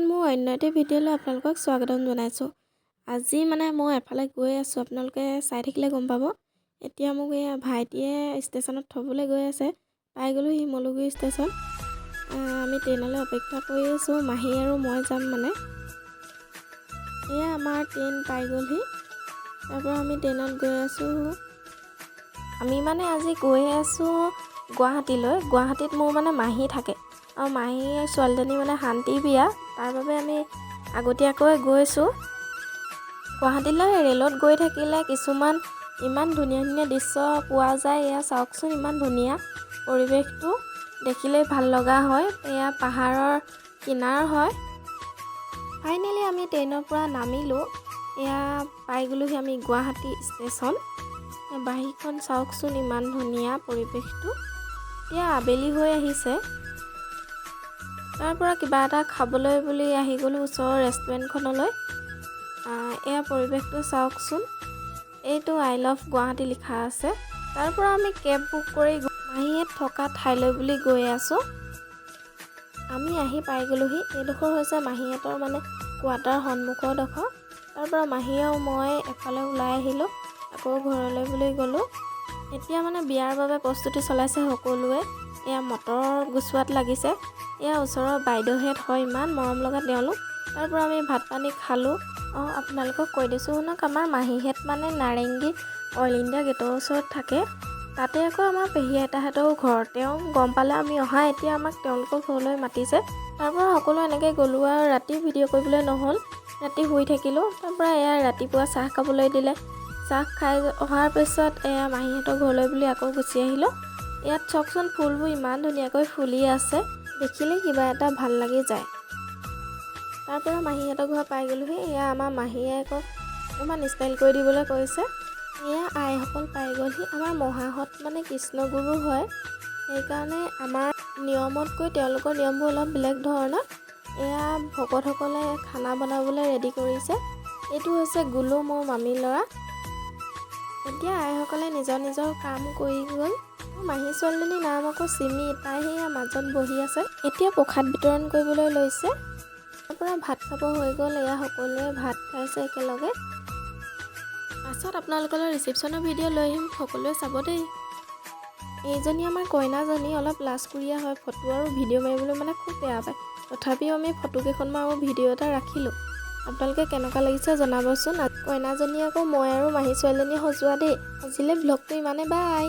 মোৰ অন্য এটা ভিডিঅ'লৈ আপোনালোকক স্বাগতম জনাইছোঁ। আজি মই এফালে গৈ আছোঁ, আপোনালোকে চাই থাকিলে গম পাব। এতিয়া মোক ভাইটিয়ে ষ্টেচনত থ'বলৈ গৈ আছে। পাই গ'লোঁ শিমলুগুৰি ষ্টেচন। আমি ট্ৰেইনলৈ অপেক্ষা কৰি আছোঁ, মাহী আৰু মই যাম এয়া আমাৰ ট্ৰেইন পাই গ'লহি। তাৰপৰা আমি ট্ৰেইনত গৈ আছোঁ। আমি আজি গৈ আছোঁ গুৱাহাটীলৈ। গুৱাহাটীত মোৰ মাহী থাকে আৰু মাহীৰ ছোৱালীজনী শান্তি বিয়া, তাৰ বাবে আমি আগতীয়াকৈ গৈছোঁ গুৱাহাটীলৈ। ৰেলত গৈ থাকিলে কিছুমান ইমান ধুনীয়া ধুনীয়া দৃশ্য পোৱা যায়। এয়া চাওকচোন, ইমান ধুনীয়া পৰিৱেশটো দেখিলেই ভাল লগা হয়। এয়া পাহাৰৰ কিনাৰ হয়। ফাইনেলি আমি ট্ৰেইনৰ পৰা নামিলোঁ। এয়া পাই গ'লোহি আমি গুৱাহাটী ষ্টেচন। বাহিৰখন চাওকচোন, ইমান ধুনীয়া পৰিৱেশটো। এতিয়া আবেলি হৈ আহিছে। তাৰ পৰা কিবা এটা খাবলৈ বুলি আহি গ'লোঁ ওচৰৰ ৰেষ্টুৰেণ্টখনলৈ। এয়া পৰিৱেশটো চাওকচোন, এইটো আই লাভ গুৱাহাটী লিখা আছে। তাৰ পৰা আমি কেব বুক কৰি মাহীহঁত থকা ঠাইলৈ বুলি গৈ আছোঁ। আমি আহি পাই গ'লোহি। এইডোখৰ হৈছে মাহীহঁতৰ কোৱাৰ্টাৰ সন্মুখৰ ডোখৰ। তাৰ পৰা মাহী আৰু মই এফালে ওলাই আহিলোঁ, আকৌ ঘৰলৈ বুলি গ'লোঁ। এতিয়া বিয়াৰ বাবে প্ৰস্তুতি চলাইছে সকলোৱে। এয়া মটৰ গুচোৱাত লাগিছে। এয়া ওচৰৰ বাইদেউহেঁত হয়, ইমান মৰম লগা তেওঁলোক। তাৰ পৰা আমি ভাত পানী খালোঁ। আপোনালোকক কৈ দিছোঁ শুনক, আমাৰ মাহীহেঁত নাৰেংগী অইল ইণ্ডিয়া গেটৰ ওচৰত থাকে। তাতে আকৌ আমাৰ পেহী আইতাহঁতৰো ঘৰ। তেওঁ গম পালে আমি অহা, এতিয়া আমাক তেওঁলোকৰ ঘৰলৈ মাতিছে। তাৰ পৰা সকলো এনেকৈ গ'লোঁ আৰু ৰাতি ভিডিঅ' কৰিবলৈ নহ'ল, ৰাতি শুই থাকিলোঁ। তাৰ পৰা এয়া ৰাতিপুৱা চাহ খাবলৈ দিলে। চাহ খাই অহাৰ পিছত এয়া মাহীহঁতৰ ঘৰলৈ বুলি আকৌ গুচি আহিলোঁ। ইয়াত চাওকচোন, ফুলবোৰ ইমান ধুনীয়াকৈ ফুলি আছে, দেখিলে কিবা এটা ভাল লাগি যায়। তাৰ পৰা মাহীহঁতৰ ঘৰ পাই গ'লোহি। এয়া আমাৰ মাহীয়ে আকৌ অকণমান ষ্টাইল কৰি দিবলৈ কৈছে। এয়া আইসকল পাই গ'লহি। আমাৰ মহাহঁত কৃষ্ণগুৰু হয়, সেইকাৰণে আমাৰ নিয়মতকৈ তেওঁলোকৰ নিয়মবোৰ অলপ বেলেগ ধৰণৰ। এয়া ভকতসকলে খানা বনাবলৈ ৰেডি কৰিছে। এইটো হৈছে গুলু, মোৰ মামীৰ ল'ৰা। এতিয়া আইসকলে নিজৰ নিজৰ কাম কৰি গ'ল। মাহী ছোৱালীজনীৰ নাম আকৌ চিমি, তাই সেয়া মাজত বহি আছে। এতিয়া প্ৰসাদ বিতৰণ কৰিবলৈ লৈছে। তাৰ পৰা ভাত খাব হৈ গ'ল। এয়া সকলোৱে ভাত খাইছে একেলগে। পাছত আপোনালোকলৈ ৰিচিপশ্যনৰ ভিডিঅ' লৈ আহিম, সকলোৱে চাব দেই। এইজনী আমাৰ কইনাজনী অলপ লাজকুৰীয়া হয়, ফটো আৰু ভিডিঅ' মাৰিবলৈ খুব বেয়া পায়। তথাপিও আমি ফটো কেইখনমান আৰু ভিডিঅ' এটা ৰাখিলোঁ। আপোনালোকে কেনেকুৱা লাগিছে জনাবচোন। কইনাজনী আকৌ মই আৰু মাহী ছোৱালীজনী সজোৱা দেই। আজিলৈ ব্লগটো ইমানে, বাই।